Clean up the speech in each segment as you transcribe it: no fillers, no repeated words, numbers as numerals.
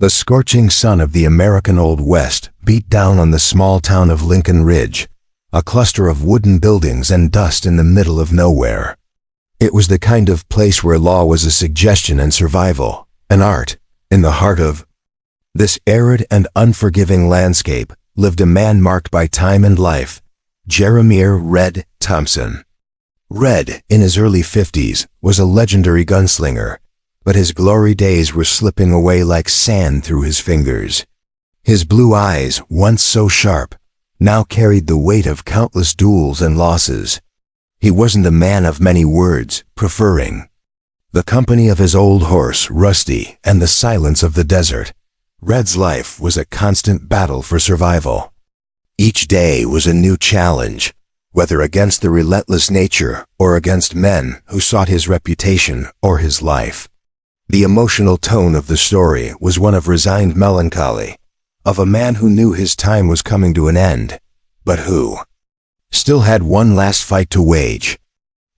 The scorching sun of the American Old West beat down on the small town of Lincoln Ridge, a cluster of wooden buildings and dust in the middle of nowhere. It was the kind of place where law was a suggestion and survival, an art. In the heart of this arid and unforgiving landscape lived a man marked by time and life, Jeremiah "Red" Thompson. Red, in his early 50s, was a legendary gunslinger, but his glory days were slipping away like sand through his fingers. His blue eyes, once so sharp, now carried the weight of countless duels and losses. He wasn't a man of many words, preferring the company of his old horse, Rusty, and the silence of the desert. Red's life was a constant battle for survival. Each day was a new challenge, whether against the relentless nature or against men who sought his reputation or his life. The emotional tone of the story was one of resigned melancholy, of a man who knew his time was coming to an end, but who still had one last fight to wage.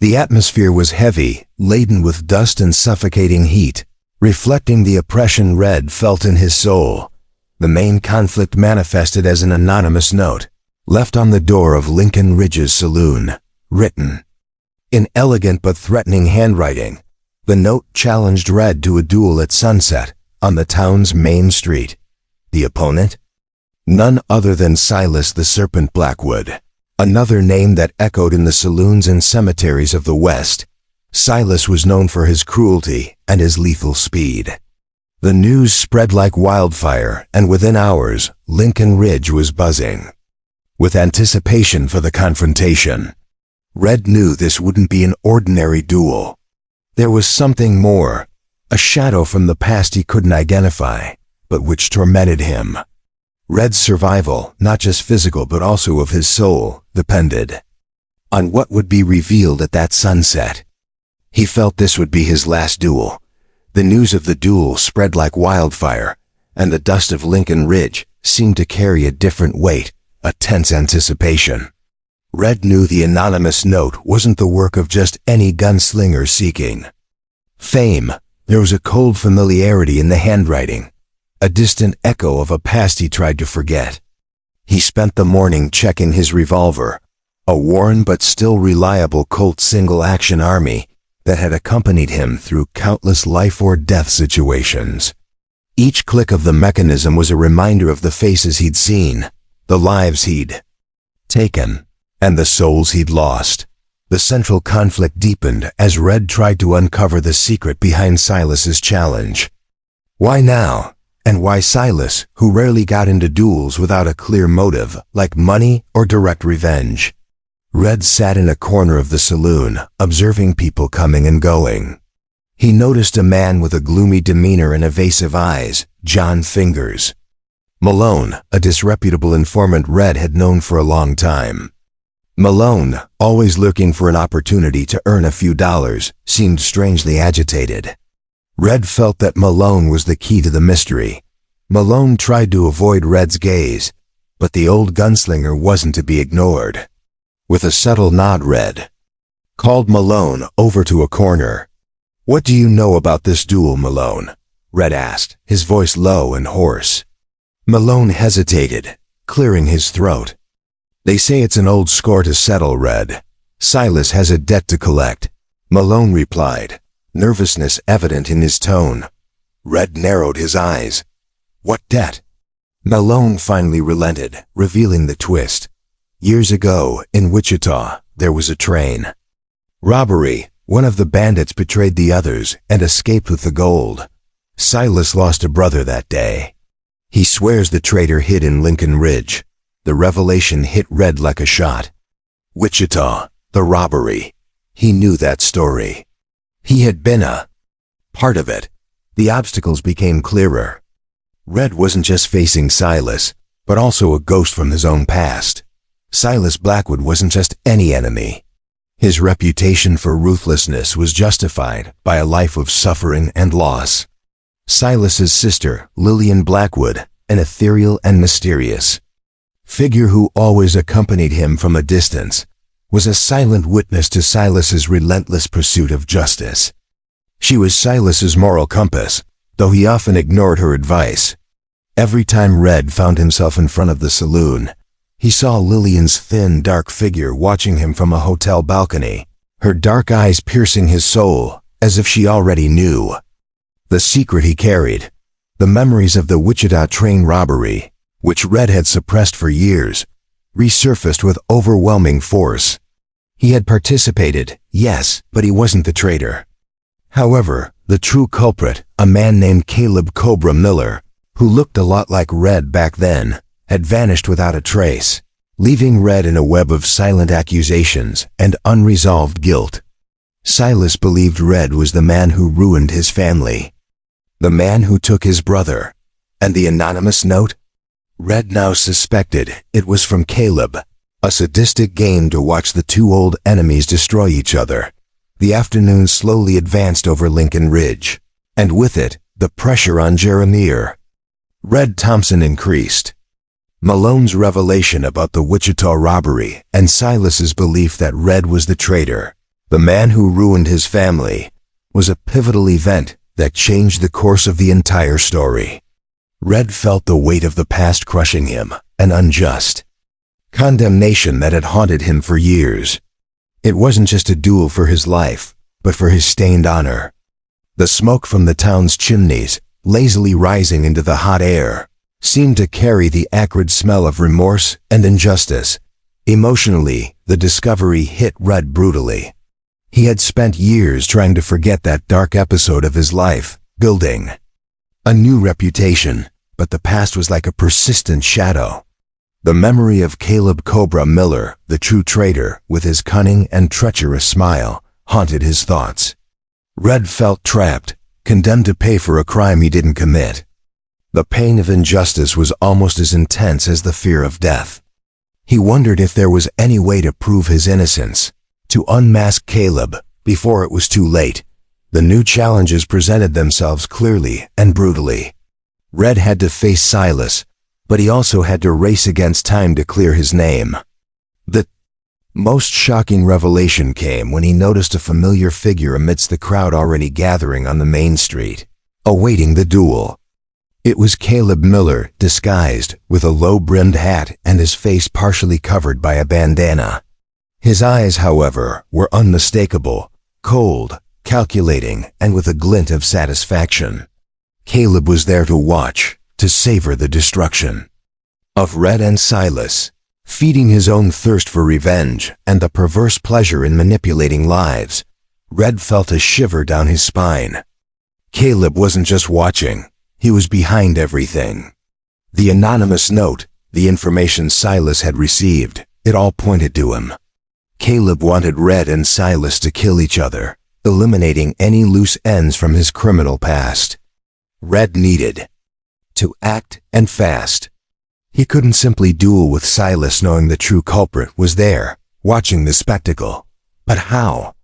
The atmosphere was heavy, laden with dust and suffocating heat, reflecting the oppression Red felt in his soul. The main conflict manifested as an anonymous note, left on the door of Lincoln Ridge's saloon, written in elegant but threatening handwriting. The note challenged Red to a duel at sunset on the town's main street. The opponent? None other than Silas the Serpent Blackwood, another name that echoed in the saloons and cemeteries of the West. Silas was known for his cruelty and his lethal speed. The news spread like wildfire, and within hours, Lincoln Ridge was buzzing with anticipation for the confrontation. Red knew this wouldn't be an ordinary duel. There was something more, a shadow from the past he couldn't identify, but which tormented him. Red's survival, not just physical but also of his soul, depended on what would be revealed at that sunset. He felt this would be his last duel. The news of the duel spread like wildfire, and the dust of Lincoln Ridge seemed to carry a different weight, a tense anticipation. Red knew the anonymous note wasn't the work of just any gunslinger seeking fame. There was a cold familiarity in the handwriting, a distant echo of a past he tried to forget. He spent the morning checking his revolver, a worn but still reliable Colt single-action army that had accompanied him through countless life-or-death situations. Each click of the mechanism was a reminder of the faces he'd seen, the lives he'd taken, and the souls he'd lost. The central conflict deepened as Red tried to uncover the secret behind Silas's challenge. Why now? And why Silas, who rarely got into duels without a clear motive, like money or direct revenge? Red sat in a corner of the saloon, observing people coming and going. He noticed a man with a gloomy demeanor and evasive eyes, John Fingers Malone, a disreputable informant Red had known for a long time. Malone, always looking for an opportunity to earn a few dollars, seemed strangely agitated. Red felt that Malone was the key to the mystery. Malone tried to avoid Red's gaze, but the old gunslinger wasn't to be ignored. With a subtle nod, Red called Malone over to a corner. "What do you know about this duel, Malone?" Red asked, his voice low and hoarse. Malone hesitated, clearing his throat. "They say it's an old score to settle, Red. Silas has a debt to collect," Malone replied, nervousness evident in his tone. Red narrowed his eyes. "What debt?" Malone finally relented, revealing the twist. Years ago, in Wichita, there was a train robbery. One of the bandits betrayed the others and escaped with the gold. Silas lost a brother that day. He swears the traitor hid in Lincoln Ridge. The revelation hit Red like a shot. Wichita, the robbery. He knew that story. He had been a part of it. The obstacles became clearer. Red wasn't just facing Silas, but also a ghost from his own past. Silas Blackwood wasn't just any enemy. His reputation for ruthlessness was justified by a life of suffering and loss. Silas's sister, Lillian Blackwood, an ethereal and mysterious figure who always accompanied him from a distance, was a silent witness to Silas's relentless pursuit of justice. She was Silas's moral compass, though he often ignored her advice. Every time Red found himself in front of the saloon, he saw Lillian's thin, dark figure watching him from a hotel balcony, her dark eyes piercing his soul, as if she already knew. The secret he carried, the memories of the Wichita train robbery, which Red had suppressed for years, resurfaced with overwhelming force. He had participated, yes, but he wasn't the traitor. However, the true culprit, a man named Caleb "Cobra" Miller, who looked a lot like Red back then, had vanished without a trace, leaving Red in a web of silent accusations and unresolved guilt. Silas believed Red was the man who ruined his family, the man who took his brother, and the anonymous note? Red now suspected it was from Caleb, a sadistic game to watch the two old enemies destroy each other. The afternoon slowly advanced over Lincoln Ridge, and with it, the pressure on Jeremiah. Red Thompson increased. Malone's revelation about the Wichita robbery and Silas's belief that Red was the traitor, the man who ruined his family, was a pivotal event that changed the course of the entire story. Red felt the weight of the past crushing him, an unjust condemnation that had haunted him for years. It wasn't just a duel for his life, but for his stained honor. The smoke from the town's chimneys, lazily rising into the hot air, seemed to carry the acrid smell of remorse and injustice. Emotionally, the discovery hit Red brutally. He had spent years trying to forget that dark episode of his life, building a new reputation, but the past was like a persistent shadow. The memory of Caleb "Cobra" Miller, the true traitor, with his cunning and treacherous smile, haunted his thoughts. Red felt trapped, condemned to pay for a crime he didn't commit. The pain of injustice was almost as intense as the fear of death. He wondered if there was any way to prove his innocence, to unmask Caleb before it was too late. The new challenges presented themselves clearly and brutally. Red had to face Silas, but he also had to race against time to clear his name. The most shocking revelation came when he noticed a familiar figure amidst the crowd already gathering on the main street, awaiting the duel. It was Caleb Miller, disguised, with a low-brimmed hat and his face partially covered by a bandana. His eyes, however, were unmistakable, cold, calculating, and with a glint of satisfaction. Caleb was there to watch, to savor the destruction of Red and Silas, feeding his own thirst for revenge and the perverse pleasure in manipulating lives. Red felt a shiver down his spine. Caleb wasn't just watching, he was behind everything. The anonymous note, the information Silas had received, it all pointed to him. Caleb wanted Red and Silas to kill each other, eliminating any loose ends from his criminal past. Red needed to act, and fast. He couldn't simply duel with Silas knowing the true culprit was there, watching the spectacle. But how?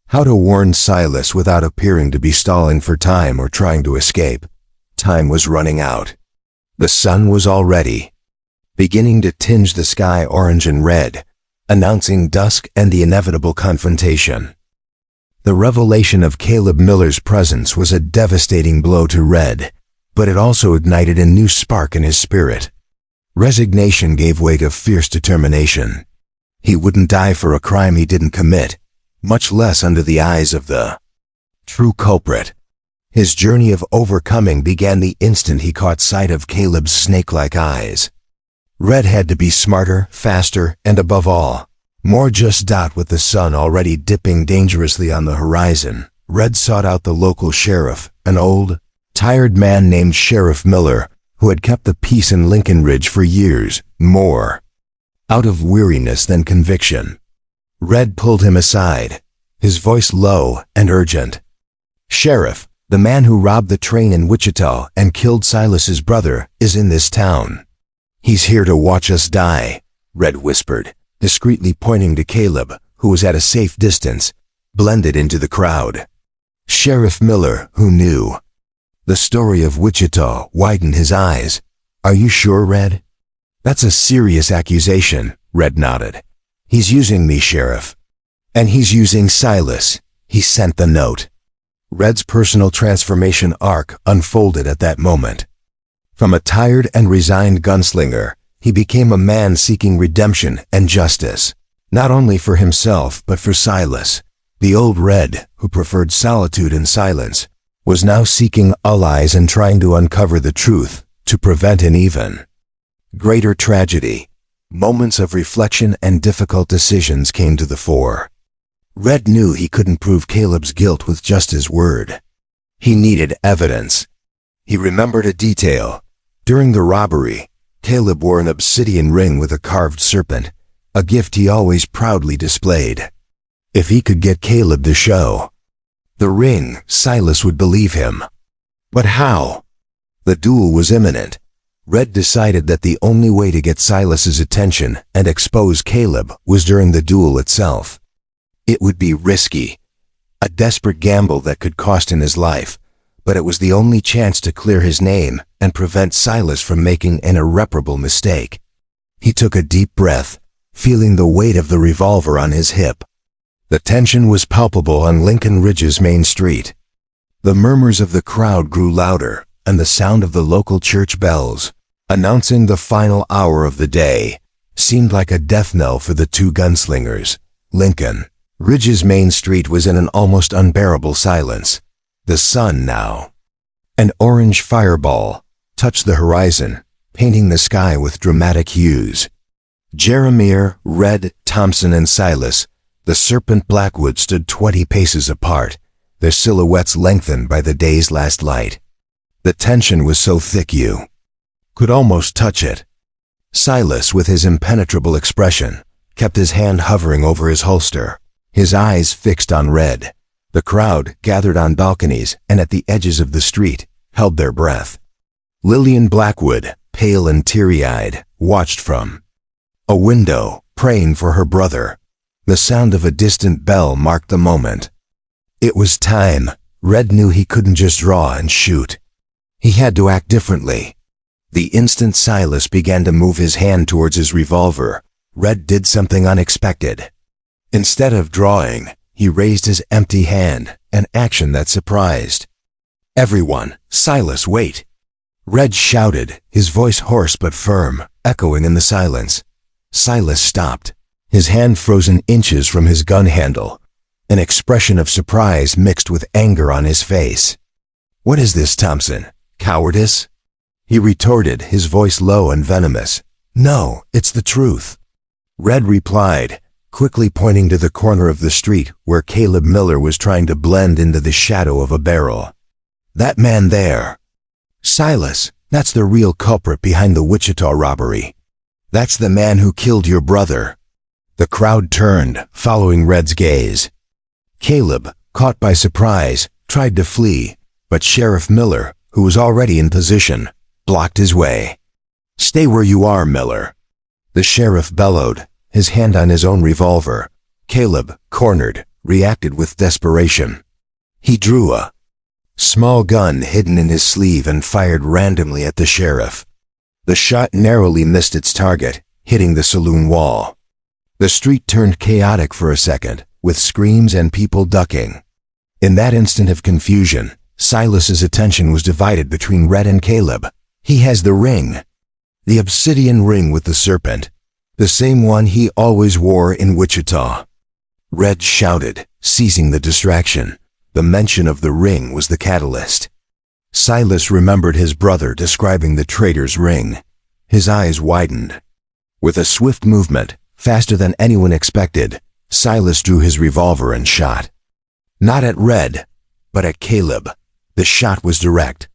How to warn Silas without appearing to be stalling for time or trying to escape? Time was running out. The sun was already beginning to tinge the sky orange and red, announcing dusk and the inevitable confrontation. The revelation of Caleb Miller's presence was a devastating blow to Red, but it also ignited a new spark in his spirit. Resignation gave way to fierce determination. He wouldn't die for a crime he didn't commit, much less under the eyes of the true culprit. His journey of overcoming began the instant he caught sight of Caleb's snake-like eyes. Red had to be smarter, faster, and above all, more just. With the sun already dipping dangerously on the horizon, Red sought out the local sheriff, an old, tired man named Sheriff Miller, who had kept the peace in Lincoln Ridge for years, more out of weariness than conviction. Red pulled him aside, his voice low and urgent. "Sheriff, the man who robbed the train in Wichita and killed Silas's brother is in this town. He's here to watch us die," Red whispered, discreetly pointing to Caleb, who was at a safe distance, blended into the crowd. Sheriff Miller, who knew the story of Wichita, widened his eyes. "Are you sure, Red?" "That's a serious accusation," Red nodded. "He's using me, Sheriff. And he's using Silas. He sent the note." Red's personal transformation arc unfolded at that moment. From a tired and resigned gunslinger, he became a man seeking redemption and justice, not only for himself but for Silas. The old Red, who preferred solitude and silence, was now seeking allies and trying to uncover the truth to prevent an even greater tragedy. Moments of reflection and difficult decisions came to the fore. Red knew he couldn't prove Caleb's guilt with just his word. He needed evidence. He remembered a detail. During the robbery, Caleb wore an obsidian ring with a carved serpent, a gift he always proudly displayed. If he could get Caleb to show the ring, Silas would believe him. But how? The duel was imminent. Red decided that the only way to get Silas's attention and expose Caleb was during the duel itself. It would be risky, a desperate gamble that could cost him his life, but it was the only chance to clear his name and prevent Silas from making an irreparable mistake. He took a deep breath, feeling the weight of the revolver on his hip. The tension was palpable on Lincoln Ridge's main street. The murmurs of the crowd grew louder, and the sound of the local church bells, announcing the final hour of the day, seemed like a death knell for the two gunslingers. Lincoln Ridge's main street was in an almost unbearable silence. The sun now, an orange fireball, touched the horizon, painting the sky with dramatic hues. Jeremiah, Red, Thompson, and Silas, the Serpent Blackwood, stood 20 paces apart, their silhouettes lengthened by the day's last light. The tension was so thick you could almost touch it. Silas, with his impenetrable expression, kept his hand hovering over his holster, his eyes fixed on Red. The crowd, gathered on balconies and at the edges of the street, held their breath. Lillian Blackwood, pale and teary-eyed, watched from a window, praying for her brother. The sound of a distant bell marked the moment. It was time. Red knew he couldn't just draw and shoot. He had to act differently. The instant Silas began to move his hand towards his revolver, Red did something unexpected. Instead of drawing, he raised his empty hand, an action that surprised everyone. "Silas, wait!" Red shouted, his voice hoarse but firm, echoing in the silence. Silas stopped, his hand frozen inches from his gun handle, an expression of surprise mixed with anger on his face. "What is this, Thompson? Cowardice?" he retorted, his voice low and venomous. "No, it's the truth," Red replied, quickly pointing to the corner of the street where Caleb Miller was trying to blend into the shadow of a barrel. "That man there. Silas, that's the real culprit behind the Wichita robbery. That's the man who killed your brother." The crowd turned, following Red's gaze. Caleb, caught by surprise, tried to flee, but Sheriff Miller, who was already in position, blocked his way. "Stay where you are, Miller," the sheriff bellowed, his hand on his own revolver. Caleb, cornered, reacted with desperation. He drew a small gun hidden in his sleeve and fired randomly at the sheriff. The shot narrowly missed its target, hitting the saloon wall. The street turned chaotic for a second, with screams and people ducking. In that instant of confusion, Silas's attention was divided between Red and Caleb. "He has the ring. The obsidian ring with the serpent. The same one he always wore in Wichita." Red shouted, seizing the distraction. The mention of the ring was the catalyst. Silas remembered his brother describing the traitor's ring. His eyes widened. With a swift movement, faster than anyone expected, Silas drew his revolver and shot. Not at Red, but at Caleb. The shot was direct.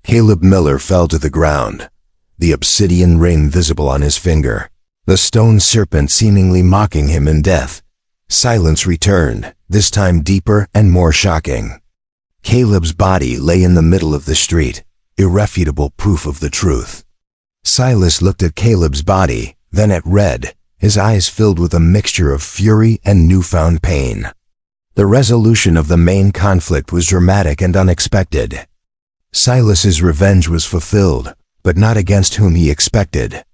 Caleb Miller fell to the ground, the obsidian ring visible on his finger, the stone serpent seemingly mocking him in death. Silence returned, this time deeper and more shocking. Caleb's body lay in the middle of the street, irrefutable proof of the truth. Silas looked at Caleb's body, then at Red, his eyes filled with a mixture of fury and newfound pain. The resolution of the main conflict was dramatic and unexpected. Silas's revenge was fulfilled, but not against whom he expected.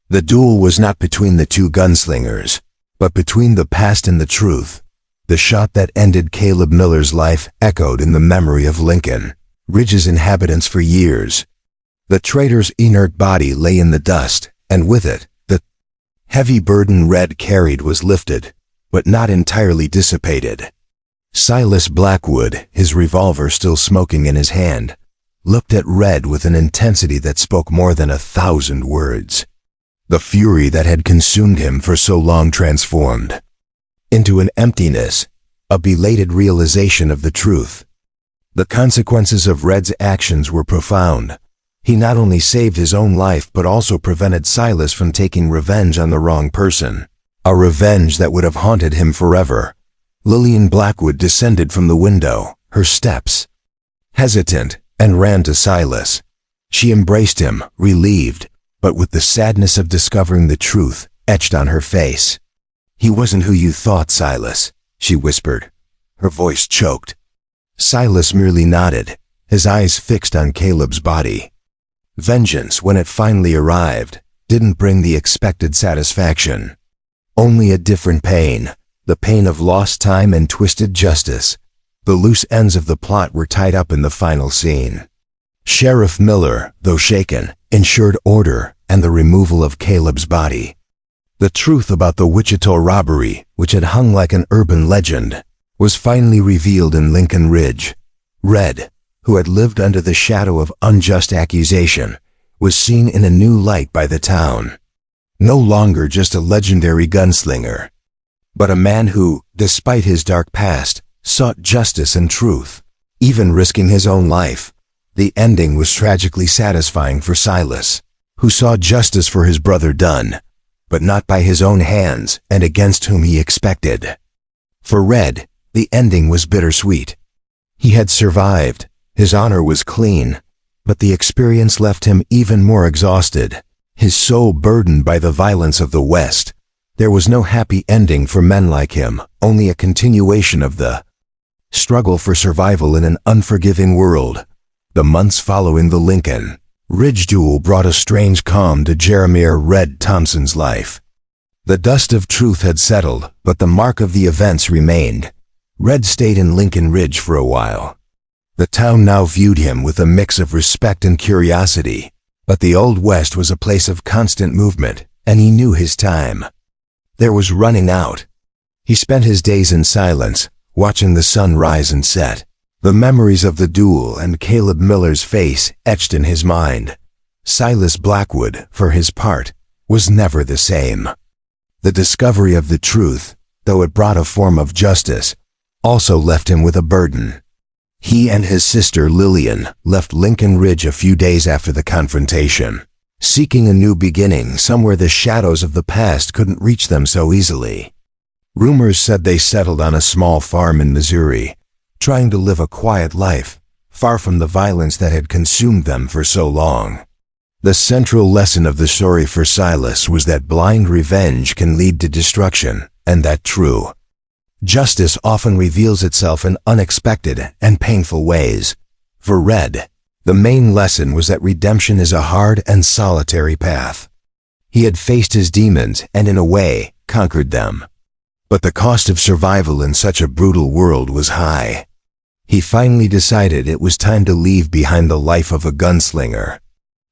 The duel was not between the two gunslingers, but between the past and the truth. The shot that ended Caleb Miller's life echoed in the memory of Lincoln Ridge's inhabitants for years. The traitor's inert body lay in the dust, and with it, the heavy burden Red carried was lifted, but not entirely dissipated. Silas Blackwood, his revolver still smoking in his hand, looked at Red with an intensity that spoke more than 1,000 words. The fury that had consumed him for so long transformed into an emptiness, a belated realization of the truth. The consequences of Red's actions were profound. He not only saved his own life but also prevented Silas from taking revenge on the wrong person, a revenge that would have haunted him forever. Lillian Blackwood descended from the window, her steps hesitant, and ran to Silas. She embraced him, relieved, but with the sadness of discovering the truth etched on her face. "He wasn't who you thought, Silas," she whispered. Her voice choked. Silas merely nodded, his eyes fixed on Caleb's body. Vengeance, when it finally arrived, didn't bring the expected satisfaction. Only a different pain, the pain of lost time and twisted justice. The loose ends of the plot were tied up in the final scene. Sheriff Miller, though shaken, ensured order and the removal of Caleb's body. The truth about the Wichita robbery, which had hung like an urban legend, was finally revealed in Lincoln Ridge. Red, who had lived under the shadow of unjust accusation, was seen in a new light by the town. No longer just a legendary gunslinger, but a man who, despite his dark past, sought justice and truth, even risking his own life. The ending was tragically satisfying for Silas, who saw justice for his brother done, but not by his own hands and against whom he expected. For Red, the ending was bittersweet. He had survived, his honor was clean, but the experience left him even more exhausted, his soul burdened by the violence of the West. There was no happy ending for men like him, only a continuation of the struggle for survival in an unforgiving world. The months following the Lincoln Ridge duel brought a strange calm to Jeremiah "Red" Thompson's life. The dust of truth had settled, but the mark of the events remained. Red stayed in Lincoln Ridge for a while. The town now viewed him with a mix of respect and curiosity, but the Old West was a place of constant movement, and he knew his time there was running out. He spent his days in silence, watching the sun rise and set. The memories of the duel and Caleb Miller's face etched in his mind. Silas Blackwood, for his part, was never the same. The discovery of the truth, though it brought a form of justice, also left him with a burden. He and his sister Lillian left Lincoln Ridge a few days after the confrontation, seeking a new beginning somewhere the shadows of the past couldn't reach them so easily. Rumors said they settled on a small farm in Missouri, trying to live a quiet life, far from the violence that had consumed them for so long. The central lesson of the story for Silas was that blind revenge can lead to destruction, and that true justice often reveals itself in unexpected and painful ways. For Red, the main lesson was that redemption is a hard and solitary path. He had faced his demons and, in a way, conquered them. But the cost of survival in such a brutal world was high. He finally decided it was time to leave behind the life of a gunslinger.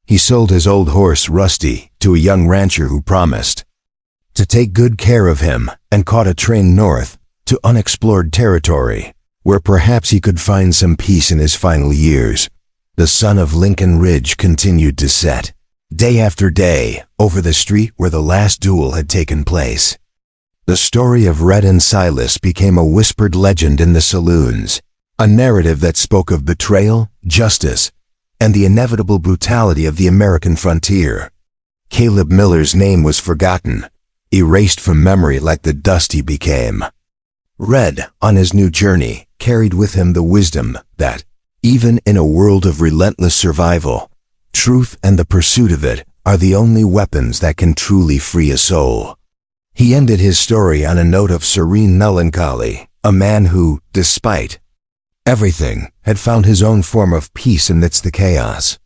He sold his old horse, Rusty, to a young rancher who promised to take good care of him, and caught a train north to unexplored territory, where perhaps he could find some peace in his final years. The sun of Lincoln Ridge continued to set, day after day, over the street where the last duel had taken place. The story of Red and Silas became a whispered legend in the saloons, a narrative that spoke of betrayal, justice, and the inevitable brutality of the American frontier. Caleb Miller's name was forgotten, erased from memory like the dust he became. Red, on his new journey, carried with him the wisdom that, even in a world of relentless survival, truth and the pursuit of it are the only weapons that can truly free a soul. He ended his story on a note of serene melancholy, a man who, despite everything, had found his own form of peace amidst the chaos.